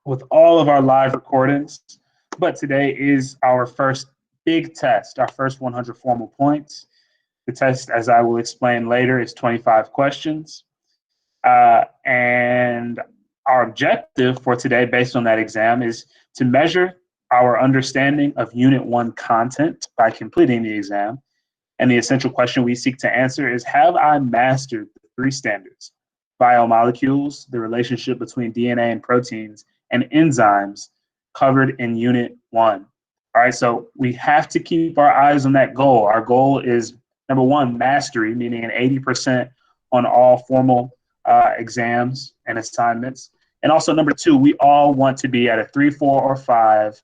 with all of our live recordings, but today is our first big test, our first 100 formal points. The test, as I will explain later, is 25 questions. And our objective for today, based on that exam, is to measure our understanding of Unit 1 content by completing the exam. And the essential question we seek to answer is, have I mastered the 3 standards: biomolecules, the relationship between DNA and proteins, and enzymes covered in Unit 1? All right, so we have to keep our eyes on that goal. Our goal is, number 1, mastery, meaning an 80% on all formal exams and assignments. And also, number 2, we all want to be at a 3, 4, or 5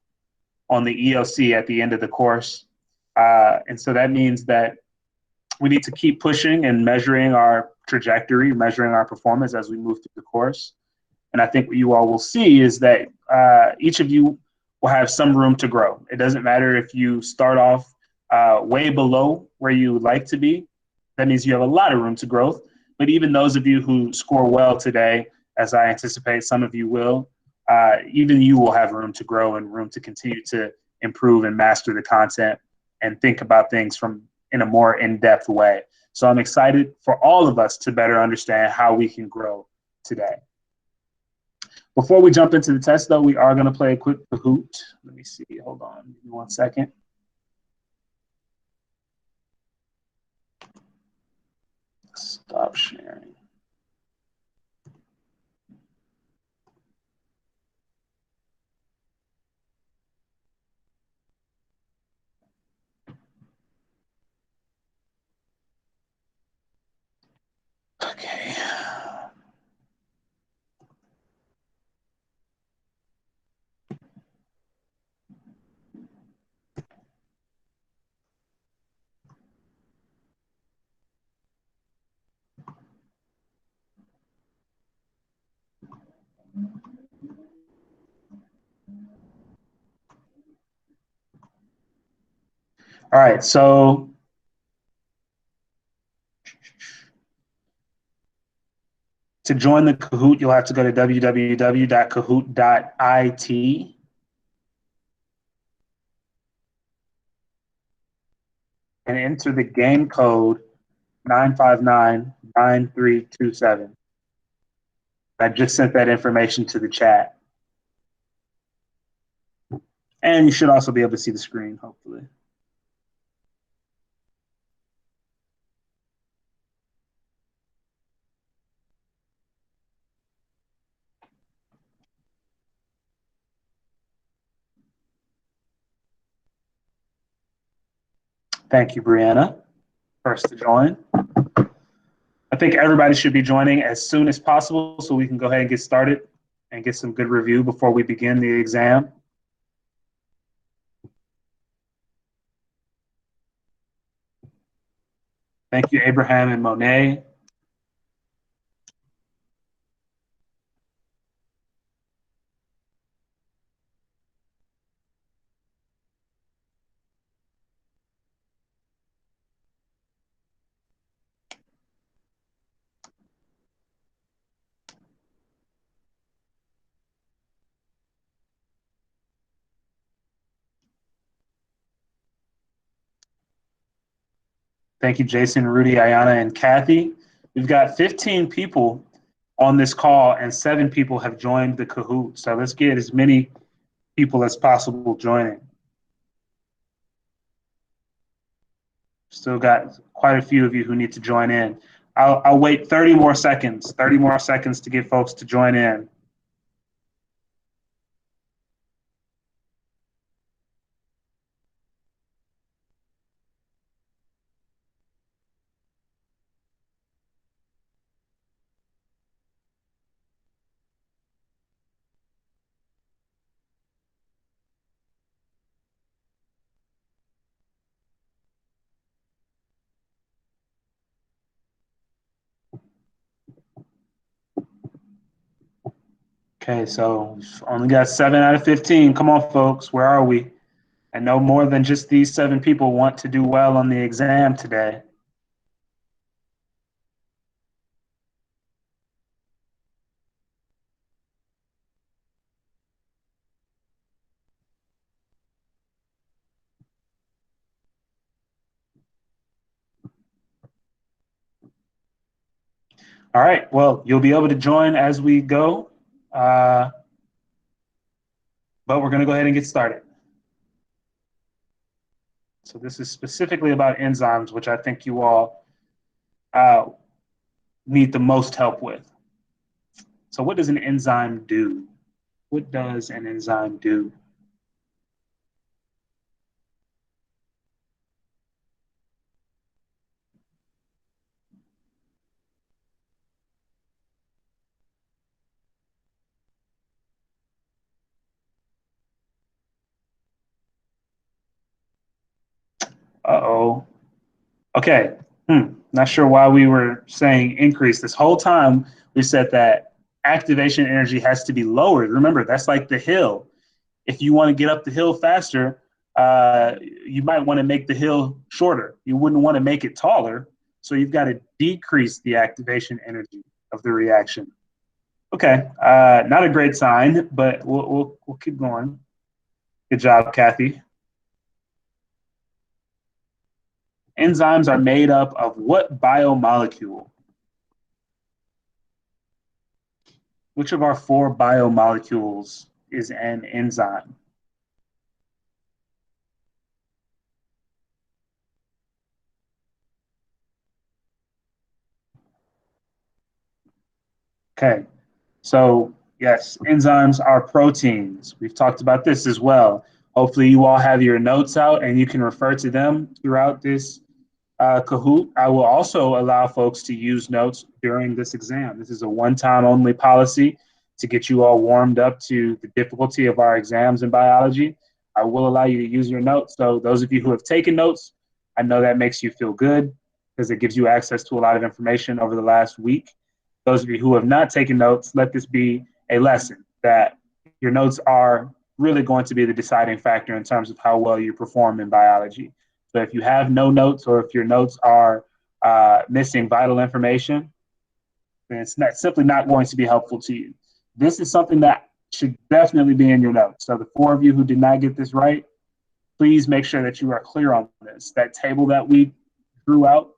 on the EOC at the end of the course. And so that means that we need to keep pushing and measuring our trajectory, measuring our performance as we move through the course. And I think what you all will see is that each of you will have some room to grow. It doesn't matter if you start off way below where you would like to be. That means you have a lot of room to grow. But even those of you who score well today, as I anticipate some of you will, even you will have room to grow and room to continue to improve and master the content and think about things in a more in-depth way. So I'm excited for all of us to better understand how we can grow today. Before we jump into the test, though, we are going to play a quick Kahoot. Let me see. Hold on. Give me 1 second. Stop sharing. Okay. All right, so to join the Kahoot, you'll have to go to www.kahoot.it. And enter the game code 9599327. I just sent that information to the chat. And you should also be able to see the screen, hopefully. Thank you, Brianna, first to join. I think everybody should be joining as soon as possible so we can go ahead and get started and get some good review before we begin the exam. Thank you, Abraham and Monet. Thank you, Jason, Rudy, Ayana, and Kathy. We've got 15 people on this call and 7 people have joined the Kahoot. So let's get as many people as possible joining. Still got quite a few of you who need to join in. I'll wait 30 more seconds to get folks to join in. Okay, so we've only got 7 out of 15. Come on, folks, where are we? I know more than just these 7 people want to do well on the exam today. All right, well, you'll be able to join as we go, but we're going to go ahead and get started. So this is specifically about enzymes, which I think you all need the most help with. So what does an enzyme do? What does an enzyme do? Uh-oh. Okay. Not sure why we were saying increase. This whole time we said that activation energy has to be lowered. Remember, that's like the hill. If you want to get up the hill faster, you might want to make the hill shorter. You wouldn't want to make it taller. So you've got to decrease the activation energy of the reaction. Okay, not a great sign, but we'll keep going. Good job, Kathy. Enzymes are made up of what biomolecule? Which of our four biomolecules is an enzyme? Okay, so yes, enzymes are proteins. We've talked about this as well. Hopefully, you all have your notes out and you can refer to them throughout this Kahoot. I will also allow folks to use notes during this exam. This is a one-time only policy to get you all warmed up to the difficulty of our exams in biology. I will allow you to use your notes. So those of you who have taken notes, I know that makes you feel good because it gives you access to a lot of information over the last week. Those of you who have not taken notes, let this be a lesson that your notes are really going to be the deciding factor in terms of how well you perform in biology. So if you have no notes or if your notes are missing vital information, then it's simply not going to be helpful to you. This is something that should definitely be in your notes. So the four of you who did not get this right, please make sure that you are clear on this. That table that we drew out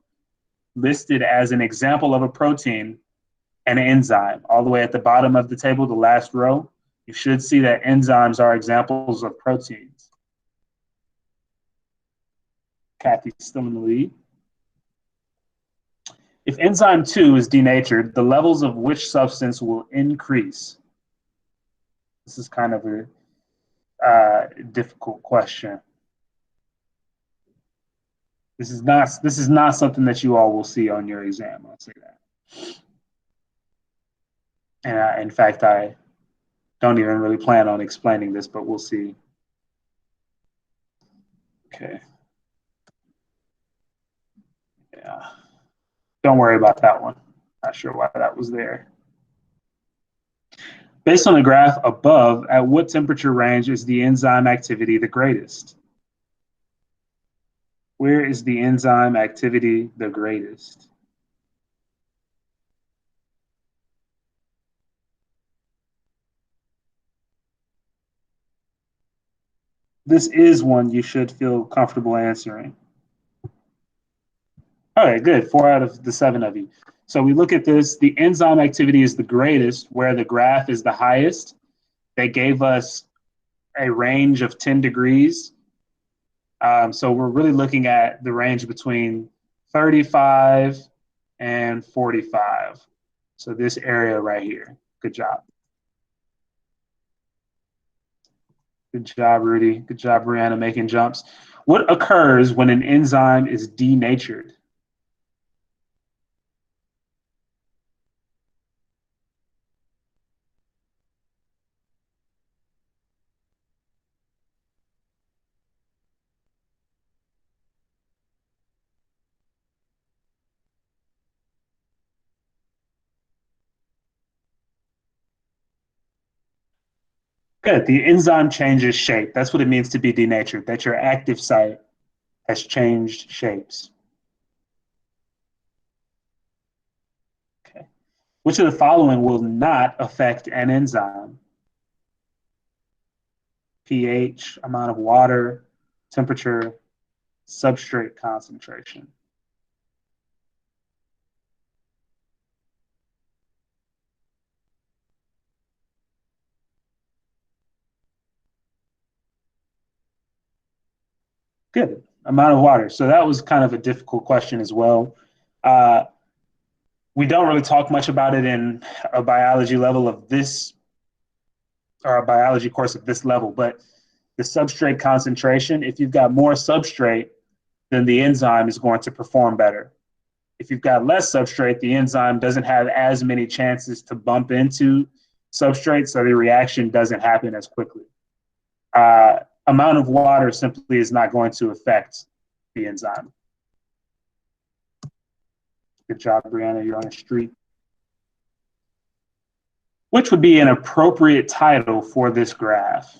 listed as an example of a protein and an enzyme. All the way at the bottom of the table, the last row, you should see that enzymes are examples of proteins. Kathy's still in the lead. If enzyme 2 is denatured, the levels of which substance will increase? This is kind of a difficult question. This is not something that you all will see on your exam. I'll say that. And in fact, I don't even really plan on explaining this, but we'll see. Okay. Yeah. Don't worry about that one. Not sure why that was there. Based on the graph above, at what temperature range is the enzyme activity the greatest? Where is the enzyme activity the greatest? This is one you should feel comfortable answering. All right, good. 4 out of the 7 of you. So we look at this. The enzyme activity is the greatest where the graph is the highest. They gave us a range of 10 degrees. So we're really looking at the range between 35 and 45. So this area right here. Good job. Good job, Rudy. Good job, Brianna, making jumps. What occurs when an enzyme is denatured? Good. The enzyme changes shape. That's what it means to be denatured, that your active site has changed shapes. Okay. Which of the following will not affect an enzyme? pH, amount of water, temperature, substrate concentration. Good. Amount of water. So that was kind of a difficult question as well. Uh, we don't really talk much about it in a biology level of this, or a biology course of this level, but the substrate concentration, if you've got more substrate, then the enzyme is going to perform better. If you've got less substrate, the enzyme doesn't have as many chances to bump into substrate, so the reaction doesn't happen as quickly. Amount of water simply is not going to affect the enzyme. Good job, Brianna. You're on a streak. Which would be an appropriate title for this graph?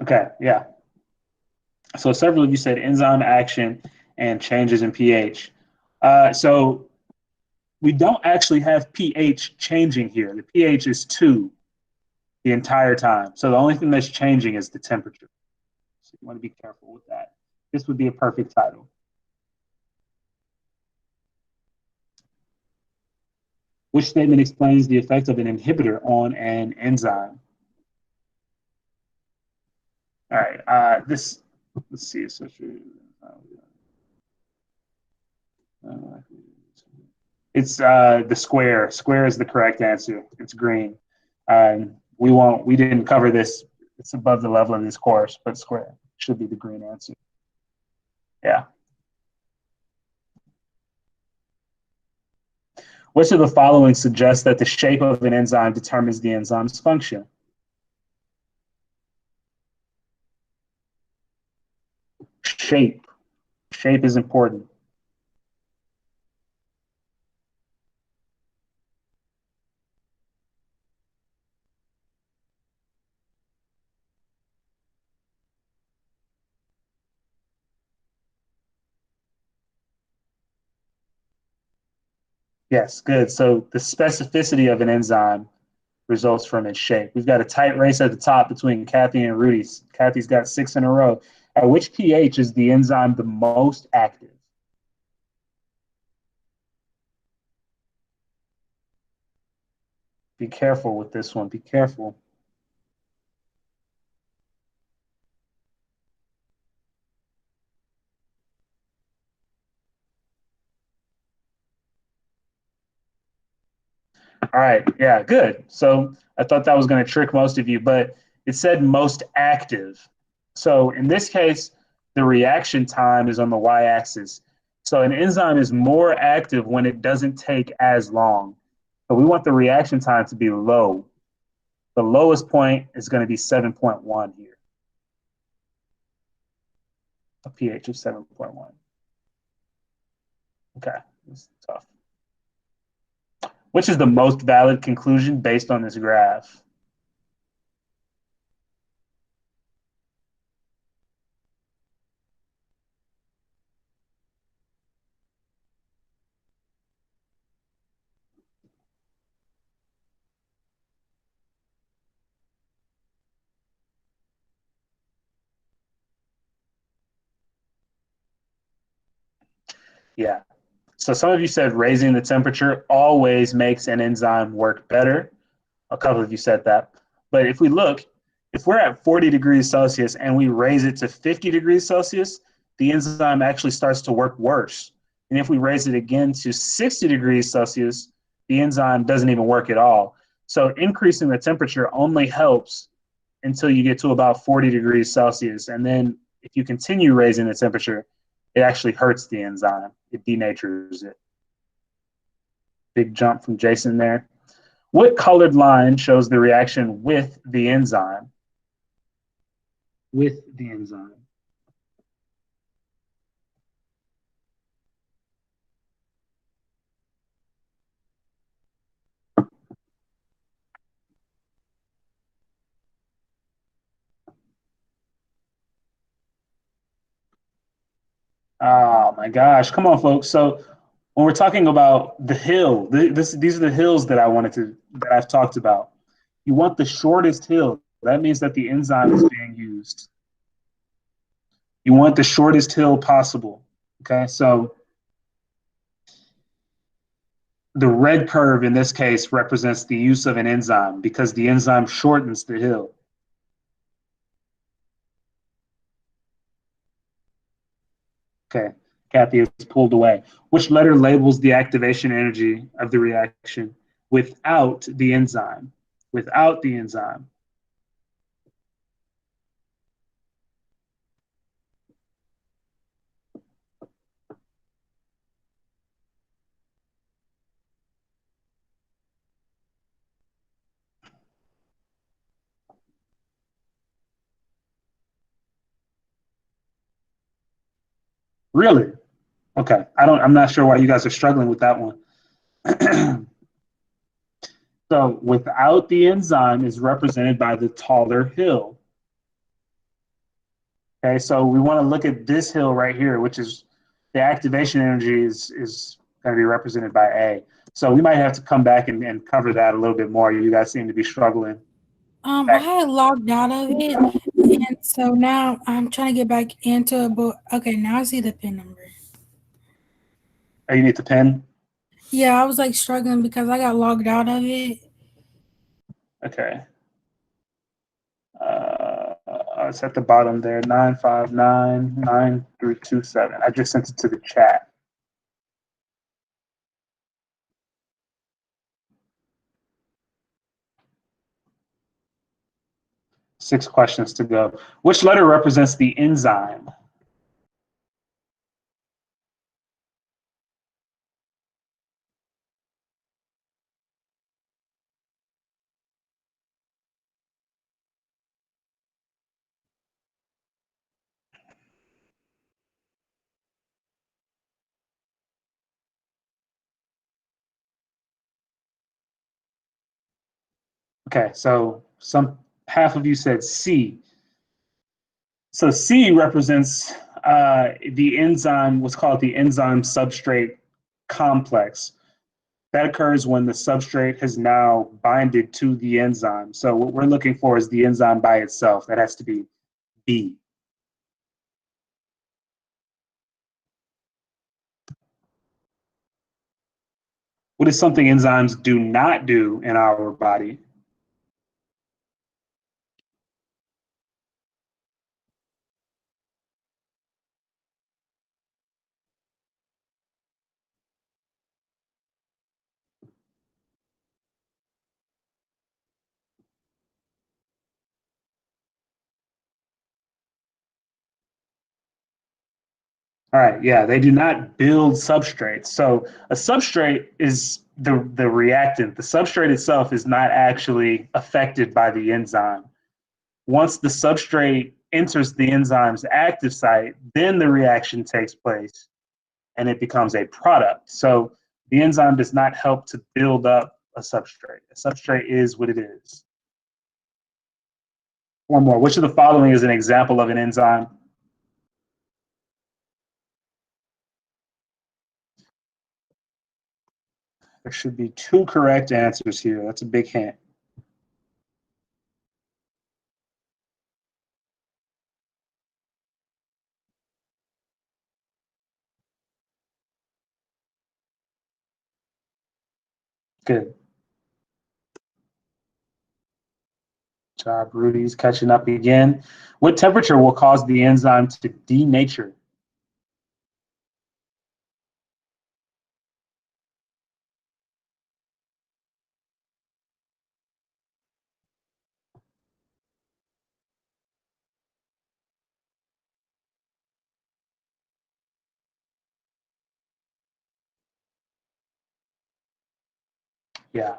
Okay, yeah. So several of you said enzyme action and changes in pH. So we don't actually have pH changing here. The pH is 2 the entire time. So the only thing that's changing is the temperature. So you want to be careful with that. This would be a perfect title. Which statement explains the effect of an inhibitor on an enzyme? All right, let's see. It's the square. Square is the correct answer. It's green. We didn't cover this. It's above the level of this course, but square should be the green answer. Yeah. Which of the following suggests that the shape of an enzyme determines the enzyme's function? Shape. Shape is important. Yes, good. So the specificity of an enzyme results from its shape. We've got a tight race at the top between Kathy and Rudy. Kathy's got 6 in a row. At which pH is the enzyme the most active? Be careful with this one. Be careful. All right. Yeah, good. So I thought that was going to trick most of you, but it said most active. So in this case, the reaction time is on the y axis. So an enzyme is more active when it doesn't take as long. So we want the reaction time to be low. The lowest point is going to be 7.1 here, a pH of 7.1. Okay, this is tough. Which is the most valid conclusion based on this graph? Yeah. So some of you said raising the temperature always makes an enzyme work better. A couple of you said that. But if we look, if we're at 40 degrees Celsius and we raise it to 50 degrees Celsius, the enzyme actually starts to work worse. And if we raise it again to 60 degrees Celsius, the enzyme doesn't even work at all. So increasing the temperature only helps until you get to about 40 degrees Celsius. And then if you continue raising the temperature, it actually hurts the enzyme. It denatures it. Big jump from Jason there. What colored line shows the reaction with the enzyme? With the enzyme. Oh my gosh. Come on, folks. So when we're talking about the hill, these are the hills that I've talked about. You want the shortest hill. That means that the enzyme is being used. You want the shortest hill possible. Okay, so the red curve in this case represents the use of an enzyme because the enzyme shortens the hill. Okay, Kathy is pulled away. Which letter labels the activation energy of the reaction without the enzyme? Without the enzyme. Really? Okay. I'm not sure why you guys are struggling with that one. So without the enzyme is represented by the taller hill. Okay, so we want to look at this hill right here, which is the activation energy is going to be represented by A. So we might have to come back and cover that a little bit more. You guys seem to be struggling. I had logged out of it, and so now I'm trying to get back into it. But okay, now I see the pin number. Oh, you need the pen? Yeah, I was like struggling because I got logged out of it. Okay. It's at the bottom there, 9599327. I just sent it to the chat. Six questions to go. Which letter represents the enzyme? Okay, so half of you said C. So C represents the enzyme, what's called the enzyme substrate complex. That occurs when the substrate has now binded to the enzyme. So what we're looking for is the enzyme by itself. That has to be B. What is something enzymes do not do in our body? All right, yeah, they do not build substrates. So a substrate is the reactant. The substrate itself is not actually affected by the enzyme. Once the substrate enters the enzyme's active site, then the reaction takes place and it becomes a product. So the enzyme does not help to build up a substrate. A substrate is what it is. One more. Which of the following is an example of an enzyme? There should be two correct answers here. That's a big hint. Good job, Rudy's catching up again. What temperature will cause the enzyme to denature? Yeah.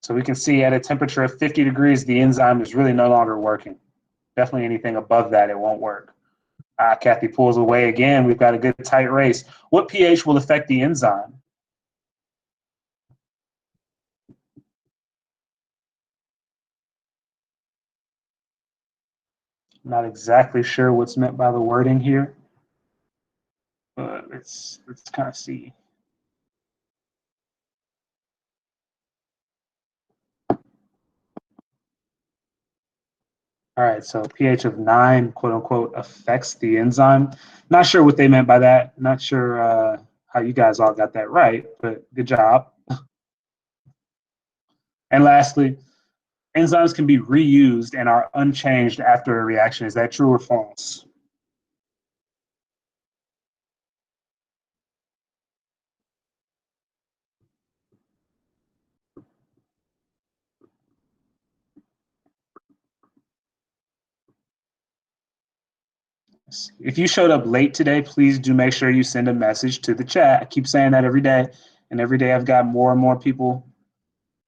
So we can see at a temperature of 50 degrees, the enzyme is really no longer working. Definitely anything above that, it won't work. Kathy pulls away again. We've got a good tight race. What pH will affect the enzyme? Not exactly sure what's meant by the wording here, but let's kind of see. All right, so pH of 9, quote unquote, affects the enzyme. Not sure what they meant by that. Not sure how you guys all got that right, but good job. And lastly, enzymes can be reused and are unchanged after a reaction. Is that true or false? If you showed up late today, please do make sure you send a message to the chat. I keep saying that every day, and every day I've got more and more people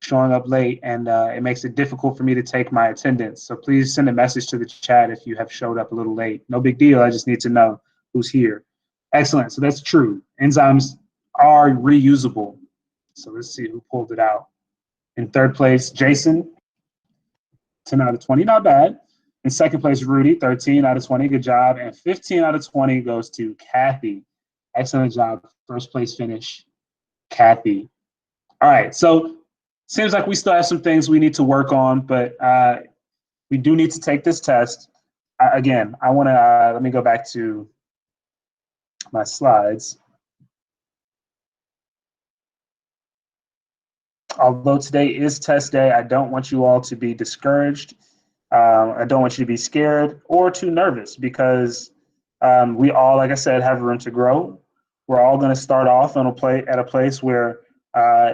showing up late, and it makes it difficult for me to take my attendance. So please send a message to the chat if you have showed up a little late. No big deal. I just need to know who's here. Excellent. So that's true. Enzymes are reusable. So let's see who pulled it out. In third place, Jason, 10 out of 20, not bad. In second place, Rudy, 13 out of 20, good job. And 15 out of 20 goes to Kathy. Excellent job. First place finish, Kathy. All right, so seems like we still have some things we need to work on, but we do need to take this test. Again, I want to, let me go back to my slides. Although today is test day, I don't want you all to be discouraged. I don't want you to be scared or too nervous because we all, like I said, have room to grow. We're all going to start off on at a place where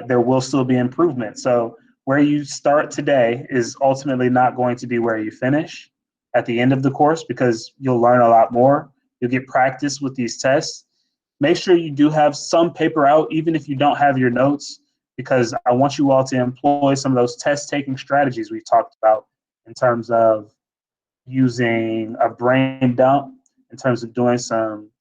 there will still be improvement. So where you start today is ultimately not going to be where you finish at the end of the course because you'll learn a lot more. You'll get practice with these tests. Make sure you do have some paper out, even if you don't have your notes, because I want you all to employ some of those test taking strategies we've talked about in terms of using a brain dump, in terms of doing some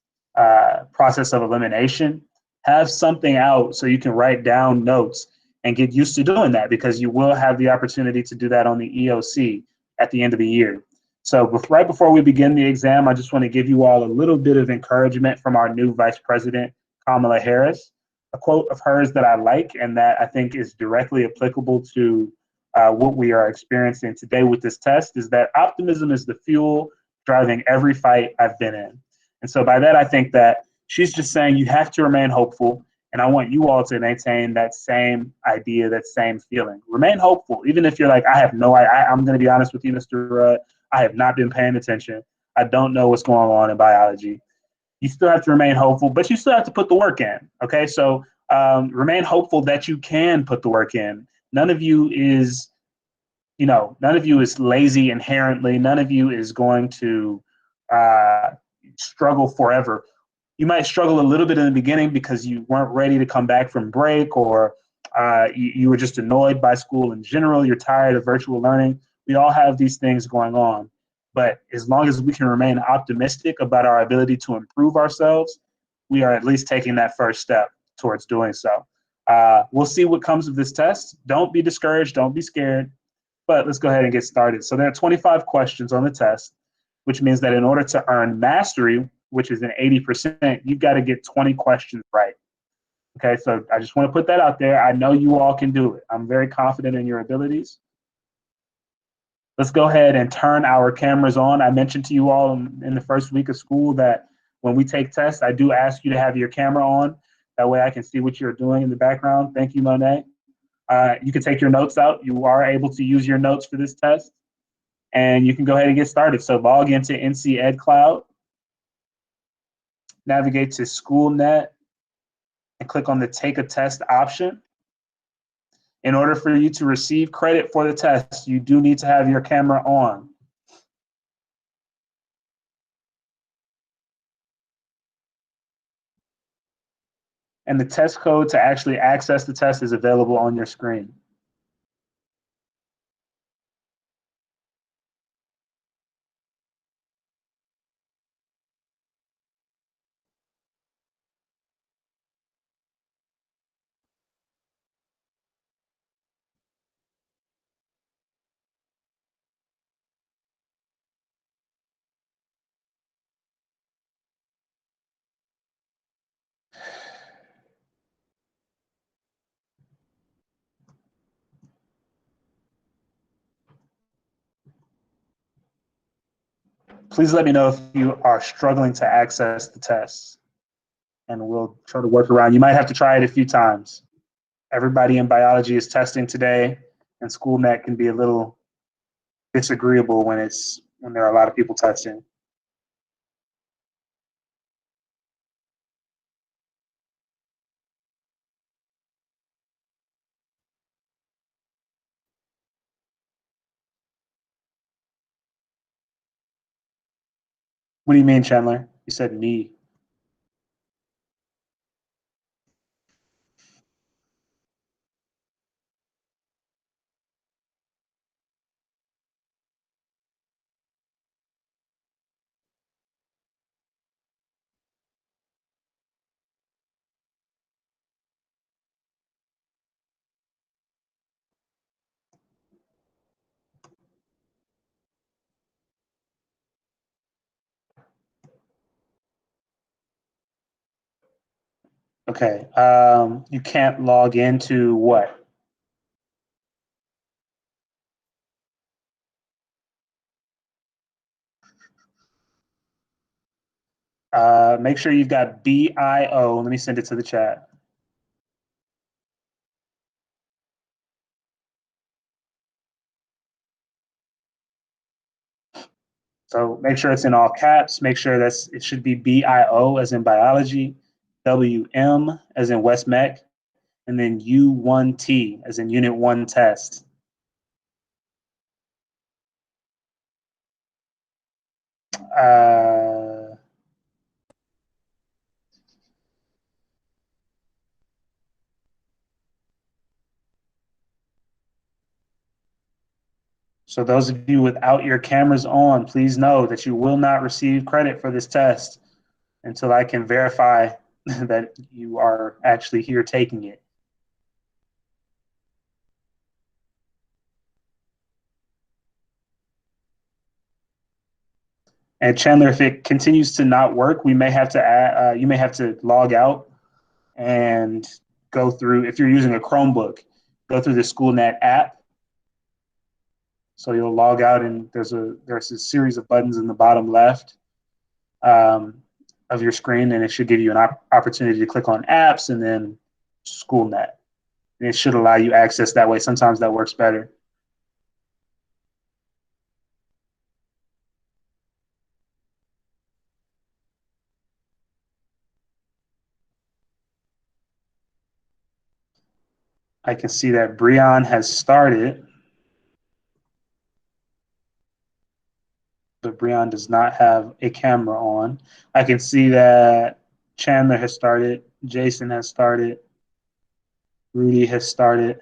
process of elimination. Have something out so you can write down notes and get used to doing that because you will have the opportunity to do that on the EOC at the end of the year. So right before we begin the exam, I just want to give you all a little bit of encouragement from our new Vice President, Kamala Harris. A quote of hers that I like and that I think is directly applicable to what we are experiencing today with this test is that optimism is the fuel driving every fight I've been in. And so by that, I think that she's just saying you have to remain hopeful. And I want you all to maintain that same idea, that same feeling. Remain hopeful, even if you're like, I have no idea. I'm going to be honest with you, Mr. Rudd. I have not been paying attention. I don't know what's going on in biology. You still have to remain hopeful, but you still have to put the work in. Okay, so remain hopeful that you can put the work in. None of you is, none of you is lazy inherently. None of you is going to struggle forever. You might struggle a little bit in the beginning because you weren't ready to come back from break or you were just annoyed by school in general. You're tired of virtual learning. We all have these things going on. But as long as we can remain optimistic about our ability to improve ourselves, we are at least taking that first step towards doing so. We'll see what comes of this test. Don't be discouraged. Don't be scared. But let's go ahead and get started. So there are 25 questions on the test, which means that in order to earn mastery, which is an 80%, you've got to get 20 questions right. Okay, so I just want to put that out there. I know you all can do it. I'm very confident in your abilities. Let's go ahead and turn our cameras on. I mentioned to you all in the first week of school that when we take tests, I do ask you to have your camera on. That way I can see what you're doing in the background. Thank you, Monet. You can take your notes out. You are able to use your notes for this test. And you can go ahead and get started. So log into NC Ed Cloud, navigate to SchoolNet, and click on the Take a Test option. In order for you to receive credit for the test, you do need to have your camera on. And the test code to actually access the test is available on your screen. Please let me know if you are struggling to access the test, and we'll try to work around. You might have to try it a few times. Everybody in biology is testing today, and SchoolNet can be a little disagreeable when there are a lot of people testing. What do you mean, Chandler? You said me. Okay. You can't log into what? Make sure you've got BIO. Let me send it to the chat. So make sure it's in all caps. Make sure it should be BIO as in biology, WM as in West Mech, and then U1T as in Unit 1 test. So those of you without your cameras on, please know that you will not receive credit for this test until I can verify that you are actually here taking it. And Chandler, if it continues to not work, we may have to add, you may have to log out and go through, if you're using a Chromebook, go through the SchoolNet app. So you'll log out and there's a series of buttons in the bottom left of your screen, and it should give you an opportunity to click on apps and then SchoolNet. And it should allow you access that way. Sometimes that works better. I can see that Breon has started, but Breon does not have a camera on. I can see that Chandler has started, Jason has started, Rudy has started.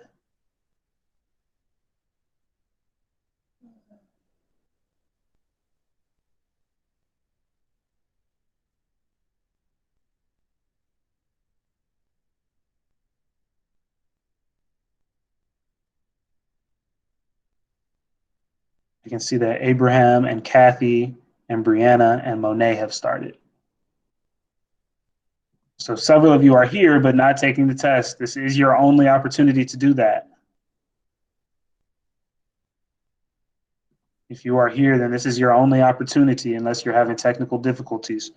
I can see that Abraham and Kathy and Brianna and Monet have started. So several of you are here, but not taking the test. This is your only opportunity to do that. If you are here, then this is your only opportunity unless you're having technical difficulties.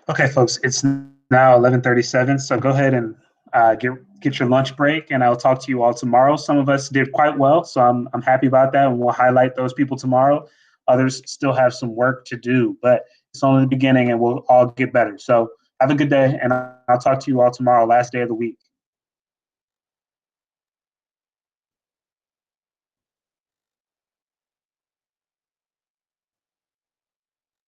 Okay, folks, it's now 11:37, so go ahead and get your lunch break, and I'll talk to you all tomorrow. Some of us did quite well, so I'm happy about that, and we'll highlight those people tomorrow. Others still have some work to do, but it's only the beginning, and we'll all get better. So have a good day, and I'll talk to you all tomorrow, last day of the week.